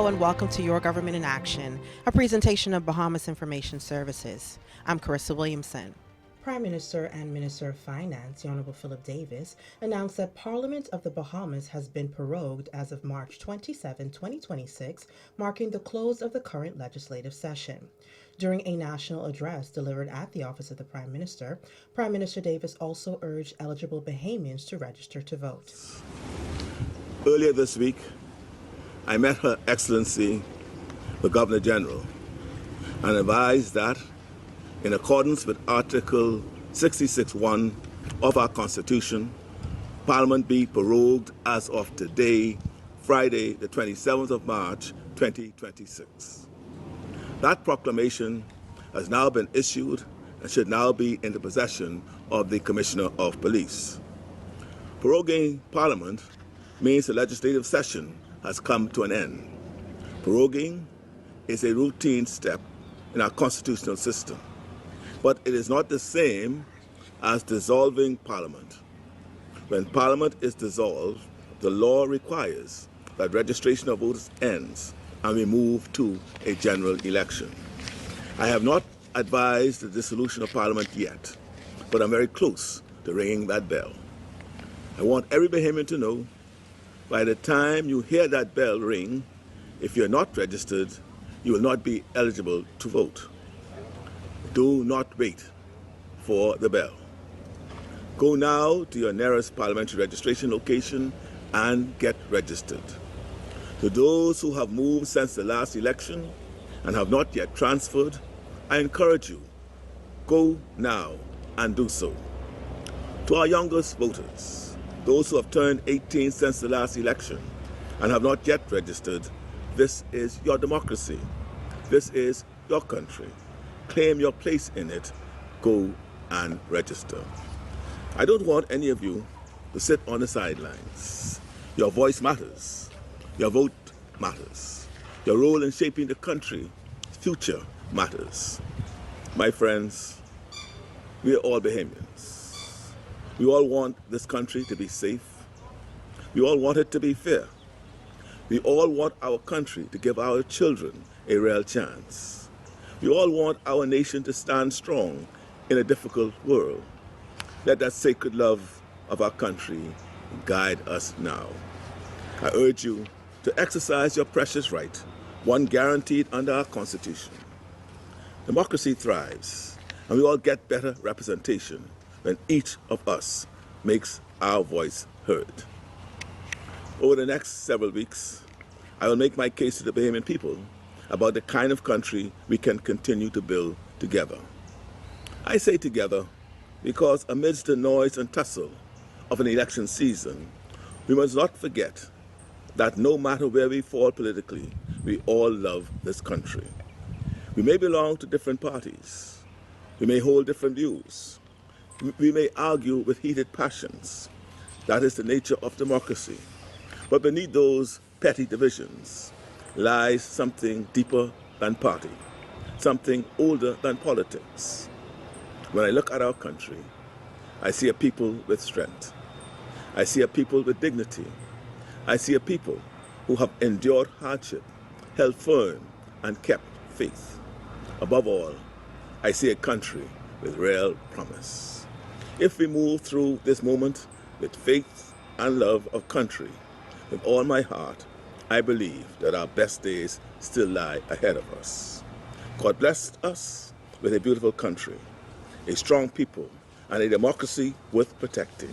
Hello and welcome to Your Government in Action, a presentation of Bahamas Information Services. I'm Carissa Williamson. Prime Minister and Minister of Finance, the Honorable Philip Davis, announced that Parliament of the Bahamas has been prorogued as of March 27, 2026, marking the close of the current legislative session. During a national address delivered at the office of the Prime Minister Davis also urged eligible Bahamians to register to vote. Earlier this week, I met Her Excellency, the Governor General, and advised that, in accordance with Article 66(1) of our Constitution, Parliament be prorogued as of today, Friday, the 27th of March, 2026. That proclamation has now been issued and should now be in the possession of the Commissioner of Police. Proroguing Parliament means the legislative session has come to an end. Proroguing is a routine step in our constitutional system, but it is not the same as dissolving Parliament. When Parliament is dissolved, the law requires that registration of voters ends and we move to a general election. I have not advised the dissolution of Parliament yet, but I'm very close to ringing that bell. I want every Bahamian to know, by the time you hear that bell ring, if you're not registered, you will not be eligible to vote. Do not wait for the bell. Go now to your nearest parliamentary registration location and get registered. To those who have moved since the last election and have not yet transferred, I encourage you, go now and do so. To our youngest voters, those who have turned 18 since the last election and have not yet registered, this is your democracy. This is your country. Claim your place in it. Go and register. I don't want any of you to sit on the sidelines. Your voice matters. Your vote matters. Your role in shaping the country's future matters. My friends, we are all Bahamians. We all want this country to be safe. We all want it to be fair. We all want our country to give our children a real chance. We all want our nation to stand strong in a difficult world. Let that sacred love of our country guide us now. I urge you to exercise your precious right, one guaranteed under our Constitution. Democracy thrives, and we all get better representation when each of us makes our voice heard. Over the next several weeks, I will make my case to the Bahamian people about the kind of country we can continue to build together. I say together because amidst the noise and tussle of an election season, we must not forget that no matter where we fall politically, we all love this country. We may belong to different parties. We may hold different views. We may argue with heated passions. That is the nature of democracy. But beneath those petty divisions lies something deeper than party, something older than politics. When I look at our country, I see a people with strength. I see a people with dignity. I see a people who have endured hardship, held firm, and kept faith. Above all, I see a country with real promise. If we move through this moment with faith and love of country, with all my heart, I believe that our best days still lie ahead of us. God blessed us with a beautiful country, a strong people, and a democracy worth protecting.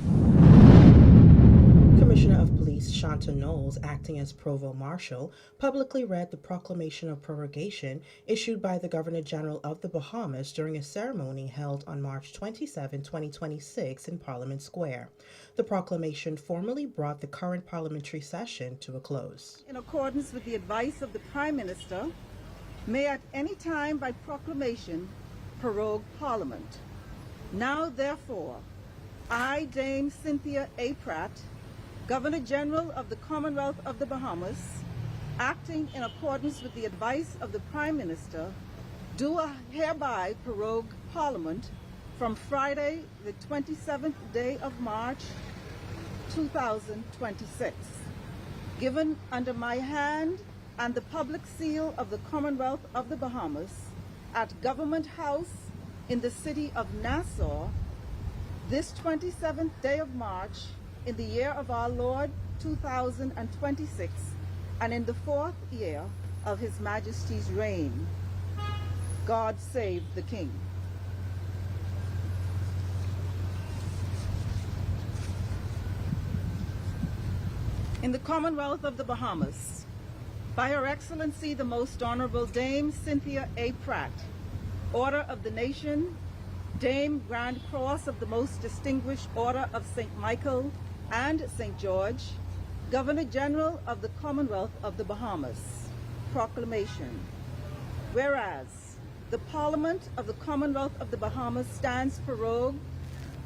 Commissioner of Police Shanta Knowles, acting as Provost Marshal, publicly read the proclamation of prorogation issued by the Governor General of the Bahamas during a ceremony held on March 27, 2026 in Parliament Square. The proclamation formally brought the current parliamentary session to a close. In accordance with the advice of the Prime Minister, may at any time by proclamation prorogue Parliament. Now, therefore, I, Dame Cynthia A. Pratt, Governor General of the Commonwealth of the Bahamas, acting in accordance with the advice of the Prime Minister, do hereby prorogue Parliament from Friday, the 27th day of March, 2026. Given under my hand and the public seal of the Commonwealth of the Bahamas at Government House in the city of Nassau, this 27th day of March in the year of our Lord 2026, and in the 4th year of His Majesty's reign. God save the King. In the Commonwealth of the Bahamas, by Her Excellency the Most Honorable Dame Cynthia A. Pratt, Order of the Nation, Dame Grand Cross of the Most Distinguished Order of St. Michael and St. George, Governor General of the Commonwealth of the Bahamas. Proclamation. Whereas the Parliament of the Commonwealth of the Bahamas stands prorogued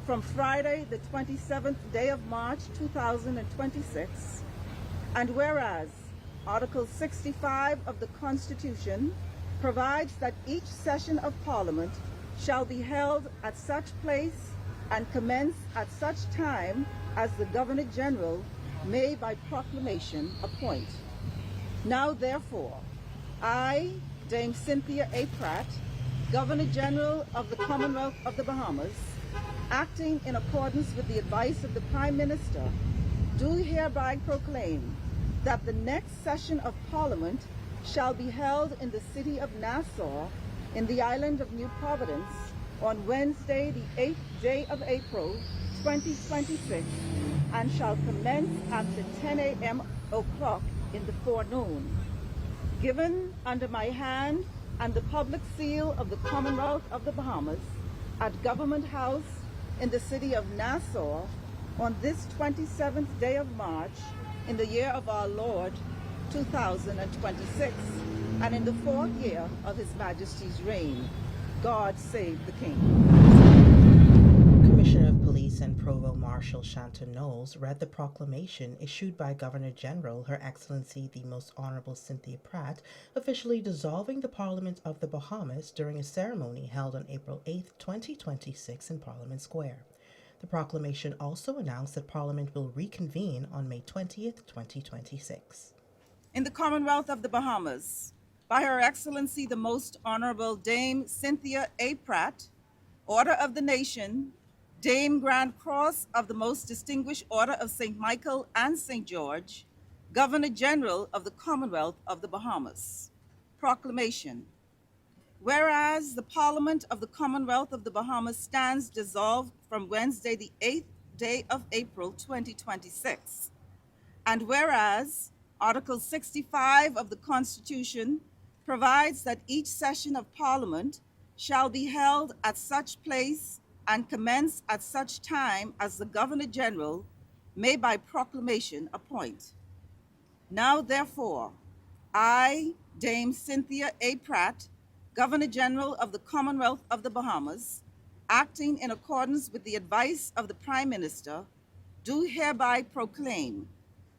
from Friday the 27th day of March 2026, and whereas Article 65 of the Constitution provides that each session of Parliament shall be held at such place and commence at such time as the Governor General may by proclamation appoint. Now therefore, I, Dame Cynthia A. Pratt, Governor General of the Commonwealth of the Bahamas, acting in accordance with the advice of the Prime Minister, do hereby proclaim that the next session of Parliament shall be held in the city of Nassau in the island of New Providence on Wednesday, the 8th day of April, 2026, and shall commence at the 10 a.m. o'clock in the forenoon. Given under my hand and the public seal of the Commonwealth of the Bahamas at Government House in the city of Nassau on this 27th day of March in the year of our Lord 2026, and in the 4th year of His Majesty's reign. God save the King. Commissioner of Police and Provost Marshal Shanton Knowles read the proclamation issued by Governor General Her Excellency the Most Honorable Cynthia Pratt, officially dissolving the Parliament of the Bahamas during a ceremony held on April 8, 2026 in Parliament Square. The proclamation also announced that Parliament will reconvene on May 20th, 2026. In the Commonwealth of the Bahamas, by Her Excellency the Most Honorable Dame Cynthia A. Pratt, Order of the Nation, Dame Grand Cross of the Most Distinguished Order of St. Michael and St. George, Governor General of the Commonwealth of the Bahamas. Proclamation. Whereas the Parliament of the Commonwealth of the Bahamas stands dissolved from Wednesday, the 8th day of April, 2026, and whereas Article 65 of the Constitution provides that each session of Parliament shall be held at such place and commence at such time as the Governor General may by proclamation appoint. Now therefore, I, Dame Cynthia A. Pratt, Governor General of the Commonwealth of the Bahamas, acting in accordance with the advice of the Prime Minister, do hereby proclaim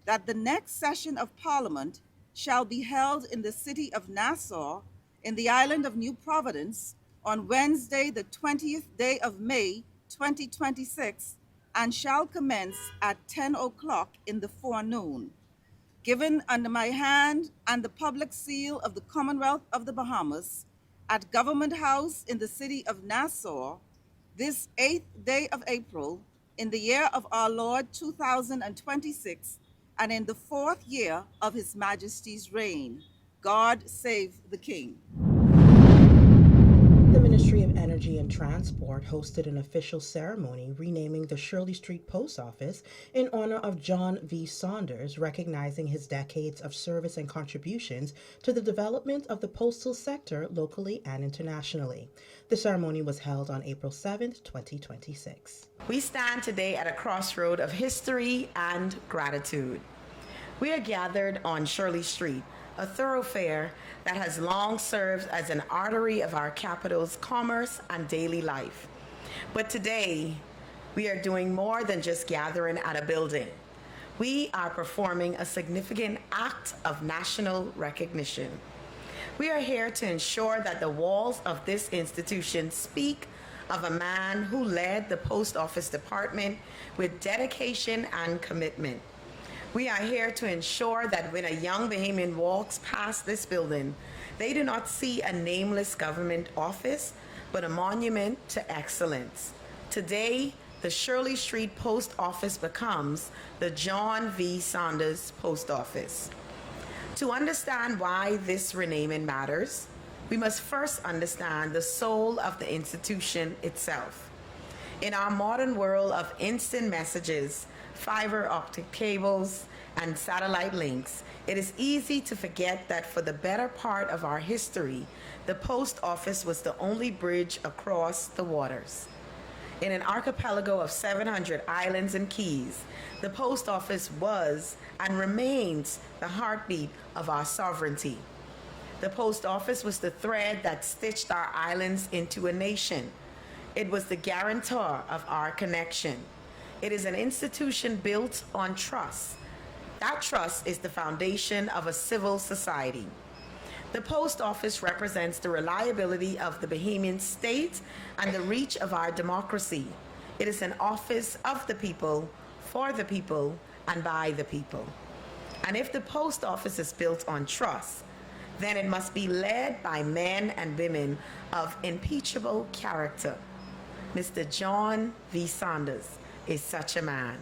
that the next session of Parliament shall be held in the city of Nassau in the island of New Providence on Wednesday, the 20th day of May, 2026, and shall commence at 10 o'clock in the forenoon. Given under my hand and the public seal of the Commonwealth of the Bahamas at Government House in the city of Nassau, this 8th day of April, in the year of our Lord 2026, and in the 4th year of His Majesty's reign. God save the King. The Ministry of Energy and Transport hosted an official ceremony renaming the Shirley Street Post Office in honor of John V. Saunders, recognizing his decades of service and contributions to the development of the postal sector locally and internationally. The ceremony was held on April 7th, 2026. We stand today at a crossroad of history and gratitude. We are gathered on Shirley Street, a thoroughfare that has long served as an artery of our capital's commerce and daily life. But today, we are doing more than just gathering at a building. We are performing a significant act of national recognition. We are here to ensure that the walls of this institution speak of a man who led the Post Office Department with dedication and commitment. We are here to ensure that when a young Bahamian walks past this building, they do not see a nameless government office, but a monument to excellence. Today, the Shirley Street Post Office becomes the John V. Saunders Post Office. To understand why this renaming matters, we must first understand the soul of the institution itself. In our modern world of instant messages, fiber optic cables, and satellite links, it is easy to forget that for the better part of our history, the post office was the only bridge across the waters. In an archipelago of 700 islands and keys, the post office was and remains the heartbeat of our sovereignty. The post office was the thread that stitched our islands into a nation. It was the guarantor of our connection. It is an institution built on trust. That trust is the foundation of a civil society. The post office represents the reliability of the Bahamian state and the reach of our democracy. It is an office of the people, for the people, and by the people. And if the post office is built on trust, then it must be led by men and women of impeachable character. Mr. John V. Saunders is such a man.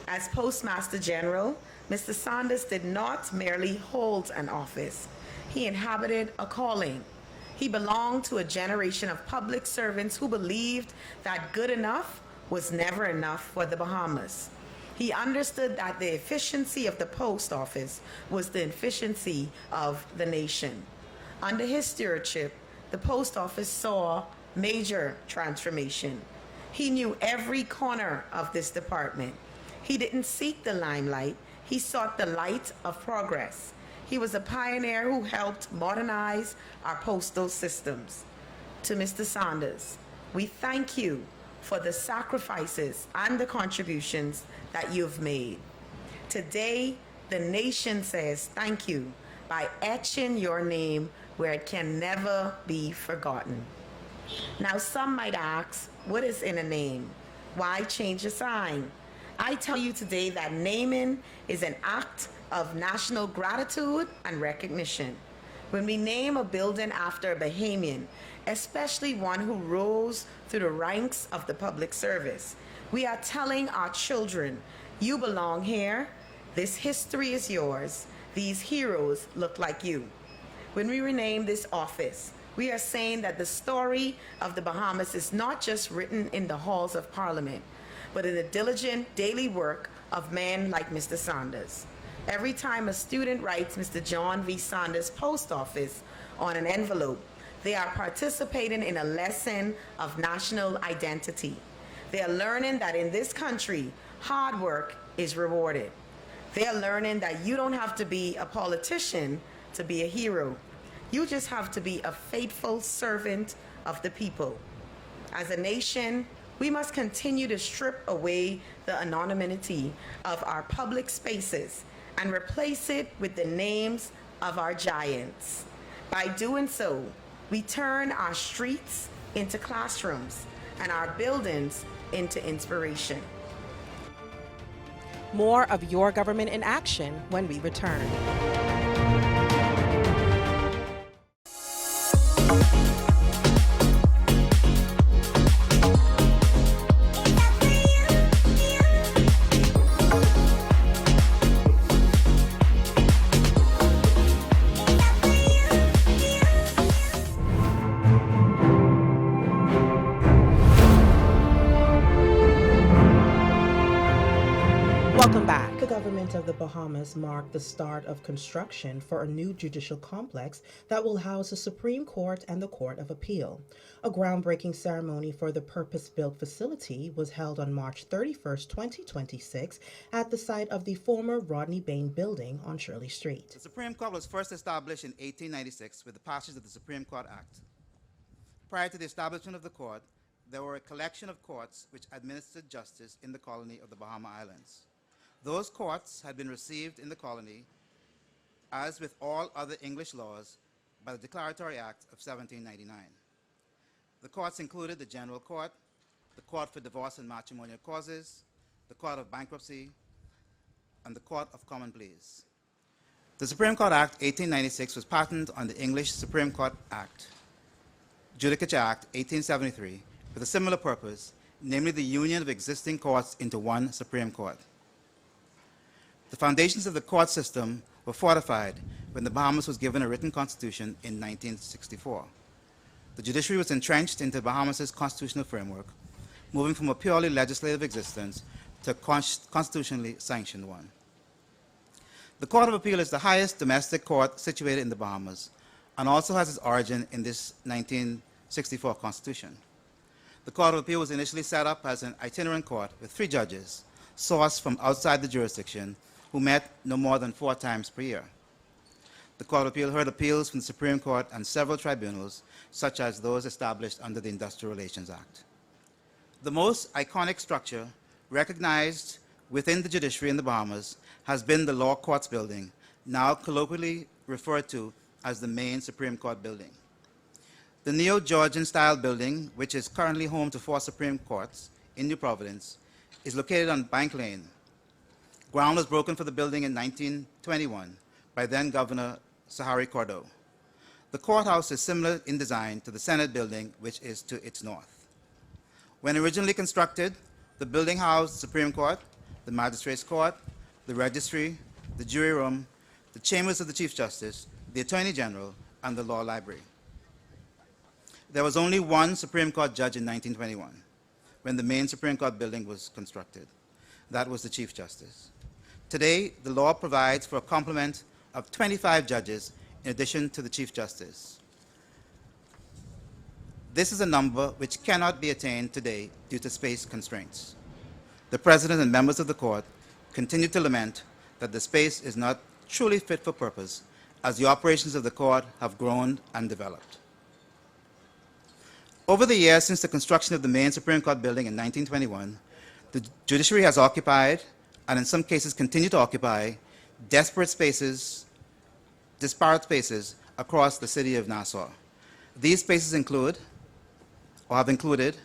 As Postmaster General, Mr. Saunders did not merely hold an office. He inhabited a calling. He belonged to a generation of public servants who believed that good enough was never enough for the Bahamas. He understood that the efficiency of the post office was the efficiency of the nation. Under his stewardship, the post office saw major transformation. He knew every corner of this department. He didn't seek the limelight, he sought the light of progress. He was a pioneer who helped modernize our postal systems. To Mr. Saunders, we thank you for the sacrifices and the contributions that you've made. Today, the nation says thank you by etching your name where it can never be forgotten. Now, some might ask, what is in a name? Why change a sign? I tell you today that naming is an act of national gratitude and recognition. When we name a building after a Bahamian, especially one who rose through the ranks of the public service, we are telling our children, you belong here, this history is yours, these heroes look like you. When we rename this office, we are saying that the story of the Bahamas is not just written in the halls of Parliament, but in the diligent daily work of men like Mr. Saunders. Every time a student writes Mr. John V. Saunders Post Office on an envelope, they are participating in a lesson of national identity. They are learning that in this country, hard work is rewarded. They are learning that you don't have to be a politician to be a hero. You just have to be a faithful servant of the people. As a nation, we must continue to strip away the anonymity of our public spaces and replace it with the names of our giants. By doing so, we turn our streets into classrooms and our buildings into inspiration. More of Your Government in Action when we return. Welcome back. The government of the Bahamas marked the start of construction for a new judicial complex that will house the Supreme Court and the Court of Appeal. A groundbreaking ceremony for the purpose-built facility was held on March 31st, 2026 at the site of the former Rodney Bain building on Shirley Street. The Supreme Court was first established in 1896 with the passage of the Supreme Court Act. Prior to the establishment of the court, there were a collection of courts which administered justice in the colony of the Bahama Islands. Those courts had been received in the colony, as with all other English laws, by the Declaratory Act of 1799. The courts included the General Court, the Court for Divorce and Matrimonial Causes, the Court of Bankruptcy, and the Court of Common Pleas. The Supreme Court Act 1896 was patterned on the English Supreme Court Act, Judicature Act 1873, with a similar purpose, namely the union of existing courts into one Supreme Court. The foundations of the court system were fortified when the Bahamas was given a written constitution in 1964. The judiciary was entrenched into Bahamas' constitutional framework, moving from a purely legislative existence to a constitutionally sanctioned one. The Court of Appeal is the highest domestic court situated in the Bahamas and also has its origin in this 1964 Constitution. The Court of Appeal was initially set up as an itinerant court with 3 judges, sourced from outside the jurisdiction, who met no more than 4 times per year. The Court of Appeal heard appeals from the Supreme Court and several tribunals, such as those established under the Industrial Relations Act. The most iconic structure recognized within the judiciary in the Bahamas has been the Law Courts Building, now colloquially referred to as the main Supreme Court building. The Neo-Georgian style building, which is currently home to 4 Supreme Courts in New Providence, is located on Bank Lane. Ground was broken for the building in 1921 by then Governor Sahari Cordo. The courthouse is similar in design to the Senate building, which is to its north. When originally constructed, the building housed the Supreme Court, the Magistrates Court, the Registry, the Jury Room, the Chambers of the Chief Justice, the Attorney General, and the Law Library. There was only one Supreme Court judge in 1921, when the main Supreme Court building was constructed. That was the Chief Justice. Today, the law provides for a complement of 25 judges in addition to the Chief Justice. This is a number which cannot be attained today due to space constraints. The President and members of the Court continue to lament that the space is not truly fit for purpose as the operations of the Court have grown and developed. Over the years since the construction of the main Supreme Court building in 1921, the judiciary has occupied, and in some cases continue to occupy, disparate spaces across the city of Nassau. These spaces include, or have included,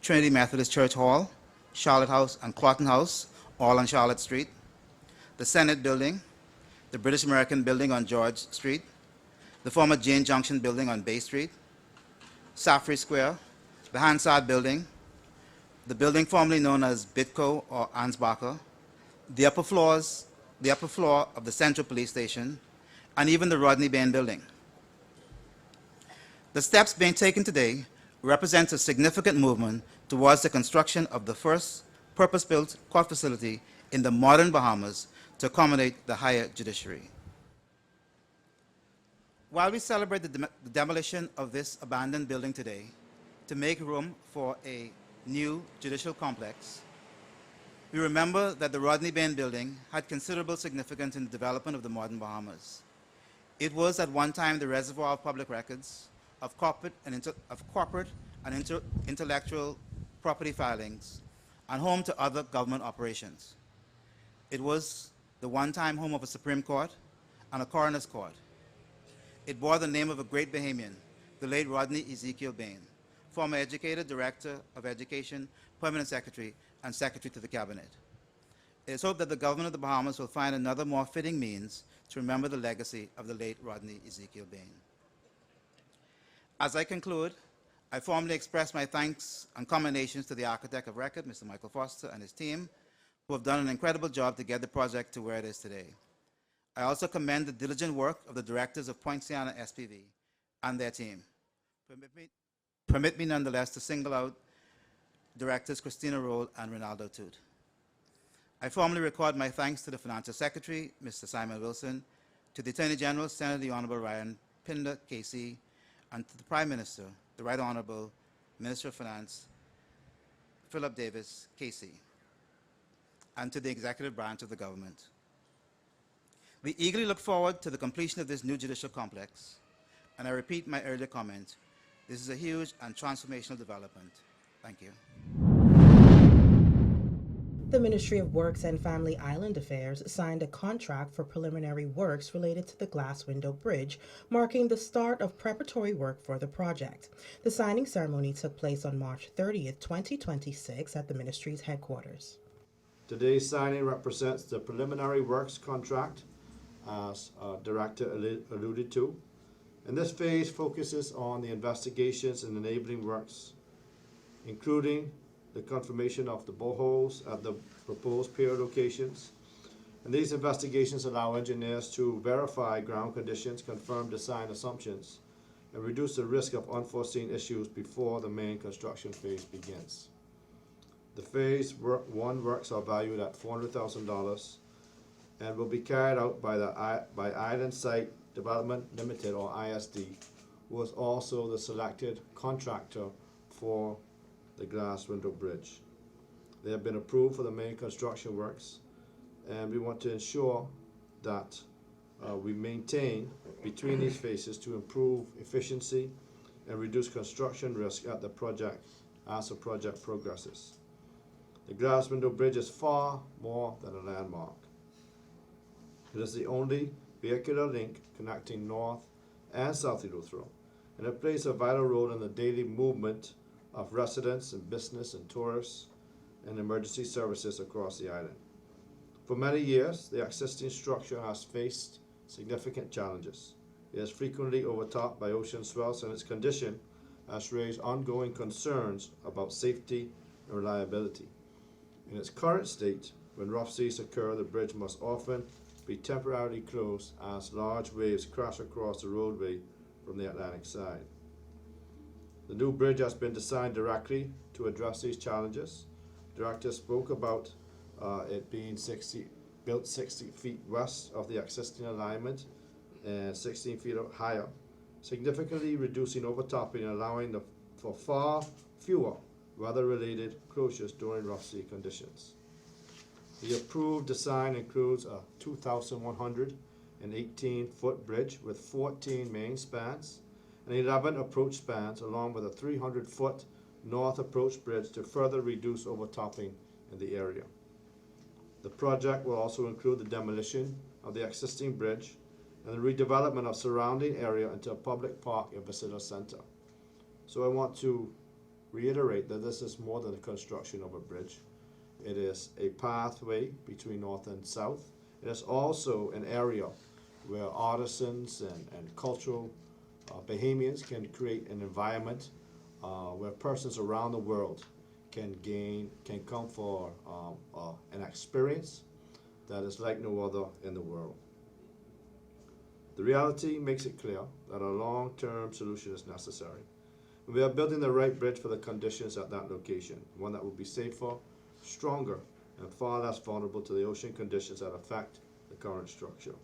Trinity Methodist Church Hall, Charlotte House, and Clotton House, all on Charlotte Street, the Senate Building, the British American Building on George Street, the former Jane Junction Building on Bay Street, Safri Square, the Hansard Building, the building formerly known as Bitco or Ansbacher, the upper floor of the Central Police Station, and even the Rodney Bain Building. The steps being taken today represent a significant movement towards the construction of the first purpose-built court facility in the modern Bahamas to accommodate the higher judiciary. While we celebrate the demolition of this abandoned building today to make room for a new judicial complex, we remember that the Rodney Bain Building had considerable significance in the development of the modern Bahamas. It was at one time the reservoir of public records, of corporate and intellectual property filings, and home to other government operations. It was the one-time home of a Supreme Court and a coroner's court. It bore the name of a great Bahamian, the late Rodney Ezekiel Bain, former educator, director of education, permanent secretary, and secretary to the cabinet. It is hoped that the government of the Bahamas will find another more fitting means to remember the legacy of the late Rodney Ezekiel Bain. As I conclude, I formally express my thanks and commendations to the architect of record, Mr. Michael Foster, and his team, who have done an incredible job to get the project to where it is today. I also commend the diligent work of the directors of Poinciana SPV and their team. Permit me nonetheless to single out directors Christina Roll and Ronaldo Toot. I formally record my thanks to the Financial Secretary, Mr. Simon Wilson, to the Attorney General, Senator the Honorable Ryan Pinder, KC, and to the Prime Minister, the Right Honorable Minister of Finance, Philip Davis, KC, and to the executive branch of the government. We eagerly look forward to the completion of this new judicial complex, and I repeat my earlier comment, this is a huge and transformational development. Thank you. The Ministry of Works and Family Island Affairs signed a contract for preliminary works related to the Glass Window Bridge, marking the start of preparatory work for the project. The signing ceremony took place on March 30th, 2026 at the ministry's headquarters. Today's signing represents the preliminary works contract, as Director alluded to. And this phase focuses on the investigations and enabling works, including the confirmation of the boreholes at the proposed pier locations. And these investigations allow engineers to verify ground conditions, confirm design assumptions, and reduce the risk of unforeseen issues before the main construction phase begins. The phase one works are valued at $400,000 and will be carried out by Island Site Development Limited, or ISD, who is also the selected contractor for the glass window bridge. They have been approved for the main construction works, and we want to ensure that we maintain between these phases to improve efficiency and reduce construction risk at the project as the project progresses. The glass window bridge is far more than a landmark. It is the only vehicular link connecting North and South Eleuthero, and it plays a vital role in the daily movement of residents and business and tourists and emergency services across the island. For many years, the existing structure has faced significant challenges. It is frequently overtopped by ocean swells, and its condition has raised ongoing concerns about safety and reliability. In its current state, when rough seas occur, the bridge must often be temporarily closed as large waves crash across the roadway from the Atlantic side. The new bridge has been designed directly to address these challenges. The director spoke about it being built 60 feet west of the existing alignment and 16 feet higher, significantly reducing overtopping and allowing for far fewer weather-related closures during rough sea conditions. The approved design includes a 2,118-foot bridge with 14 main spans and 11 approach spans, along with a 300-foot north approach bridge to further reduce overtopping in the area. The project will also include the demolition of the existing bridge and the redevelopment of surrounding area into a public park and visitor center. So I want to reiterate that this is more than the construction of a bridge. It is a pathway between north and south. It is also an area where artisans and cultural Bahamians can create an environment where persons around the world can come for an experience that is like no other in the world. The reality makes it clear that a long-term solution is necessary. We are building the right bridge for the conditions at that location, one that will be safer, stronger, and far less vulnerable to the ocean conditions that affect the current structure.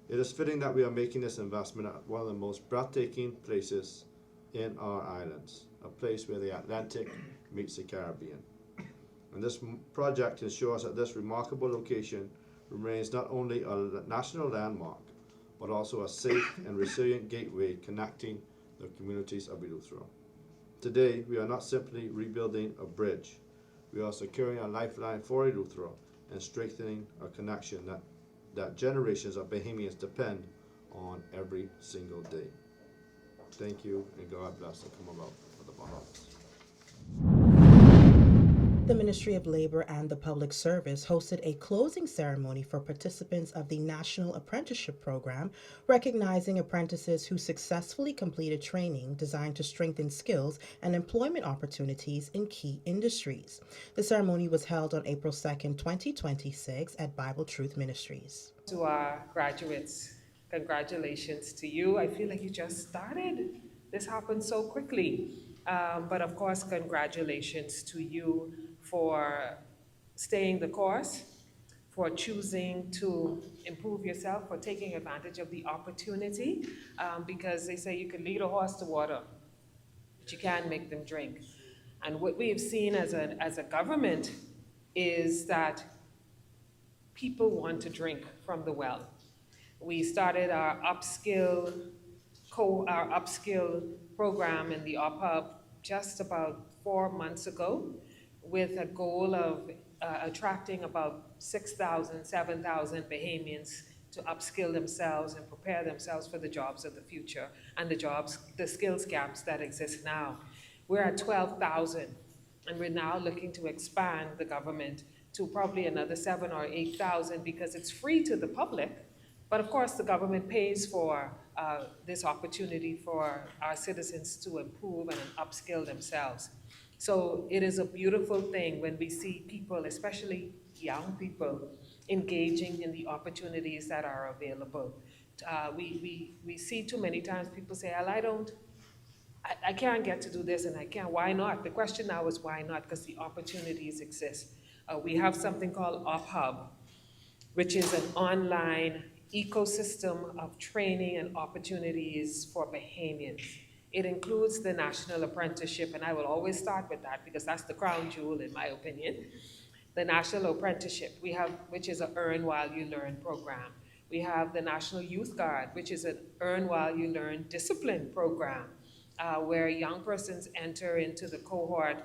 It is fitting that we are making this investment at one of the most breathtaking places in our islands, a place where the Atlantic meets the Caribbean. And this project ensures that this remarkable location remains not only a national landmark, but also a safe and resilient gateway connecting the communities of Eleuthero. Today, we are not simply rebuilding a bridge. We are securing a lifeline for Eleuthero and strengthening a connection that generations of Bahamians depend on every single day. Thank you, and God bless, and come about for the Bahamas. The Ministry of Labor and the Public Service hosted a closing ceremony for participants of the National Apprenticeship Program, recognizing apprentices who successfully completed training designed to strengthen skills and employment opportunities in key industries. The ceremony was held on April 2nd, 2026 at Bible Truth Ministries. To our graduates, congratulations to you. I feel like you just started. This happened so quickly. But of course, congratulations to you for staying the course, for choosing to improve yourself, for taking advantage of the opportunity, because they say you can lead a horse to water, but you can't make them drink. And what we have seen as a government is that people want to drink from the well. We started our upskill program in the OPHUB just about 4 months ago, with a goal of attracting about 6,000, 7,000 Bahamians to upskill themselves and prepare themselves for the jobs of the future and the skills gaps that exist now. We're at 12,000 And we're now looking to expand the government to probably another 7,000 or 8,000 because it's free to the public. But of course, the government pays for this opportunity for our citizens to improve and upskill themselves. So it is a beautiful thing when we see people, especially young people, engaging in the opportunities that are available. We see too many times people say, well, I can't get to do this and I can't. Why not? The question now is why not? Because the opportunities exist. We have something called OpHub, which is an online ecosystem of training and opportunities for Bahamians. It includes the National Apprenticeship, and I will always start with that because that's the crown jewel in my opinion. The National Apprenticeship, which is an Earn While You Learn program. We have the National Youth Guard, which is an Earn While You Learn discipline program, where young persons enter into the cohort.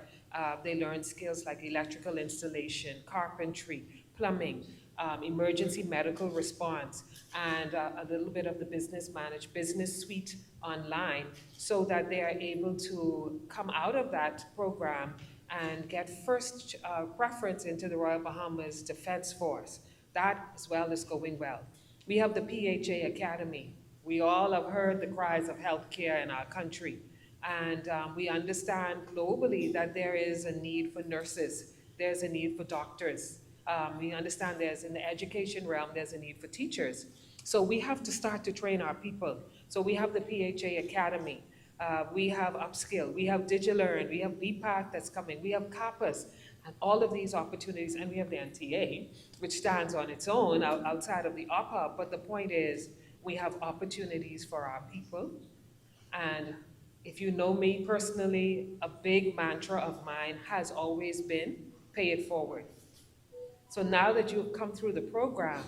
They learn skills like electrical installation, carpentry, plumbing, emergency medical response, and a little bit of the business suite online, so that they are able to come out of that program and get first preference into the Royal Bahamas Defense Force. That as well is going well. We have the PHA Academy. We all have heard the cries of healthcare in our country, and we understand globally that there is a need for nurses, there's a need for doctors. We understand in the education realm, there's a need for teachers. So we have to start to train our people. So we have the PHA Academy, we have Upskill, we have DigiLearn, we have BPAC that's coming, we have CAPAS, and all of these opportunities, and we have the NTA, which stands on its own outside of the OpHub. But the point is, we have opportunities for our people. And if you know me personally, a big mantra of mine has always been, pay it forward. So now that you've come through the program,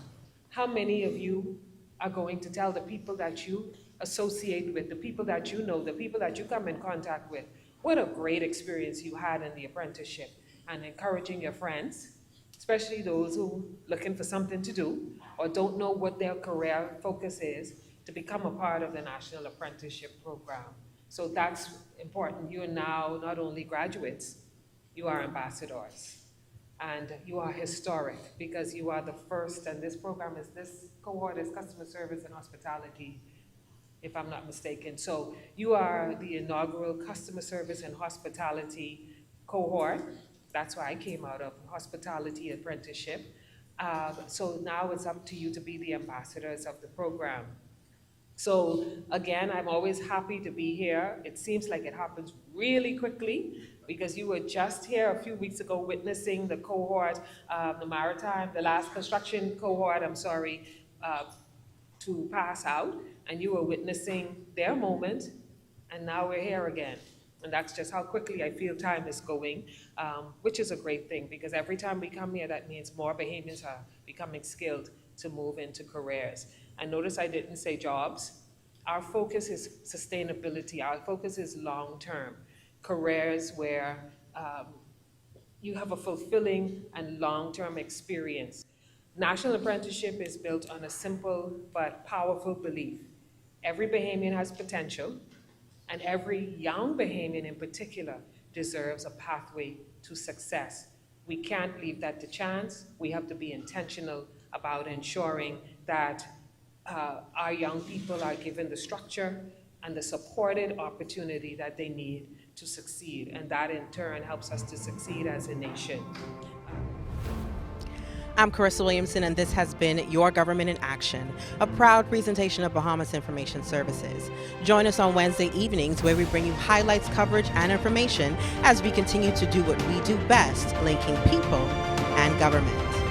how many of you are going to tell the people that you associate with, the people that you know, the people that you come in contact with, what a great experience you had in the apprenticeship, and encouraging your friends, especially those who are looking for something to do or don't know what their career focus is, to become a part of the National Apprenticeship Program. So that's important. You are now not only graduates, you are ambassadors. And you are historic because you are the first, and this cohort is customer service and hospitality, if I'm not mistaken. So you are the inaugural customer service and hospitality cohort. That's why I came out of hospitality apprenticeship. So now it's up to you to be the ambassadors of the program. So again, I'm always happy to be here. It seems like it happens really quickly because you were just here a few weeks ago witnessing the cohort, the last construction cohort, to pass out, and you were witnessing their moment, and now we're here again. And that's just how quickly I feel time is going, which is a great thing because every time we come here, that means more Bahamians are becoming skilled to move into careers. And notice I didn't say jobs. Our focus is sustainability. Our focus is long-term careers where you have a fulfilling and long-term experience. National Apprenticeship is built on a simple but powerful belief. Every Bahamian has potential, and every young Bahamian in particular deserves a pathway to success. We can't leave that to chance. We have to be intentional about ensuring that our young people are given the structure and the supported opportunity that they need to succeed, and that in turn helps us to succeed as a nation. I'm Carissa Williamson, and this has been Your Government in Action, a proud presentation of Bahamas Information Services. Join us on Wednesday evenings where we bring you highlights, coverage, and information as we continue to do what we do best, linking people and government.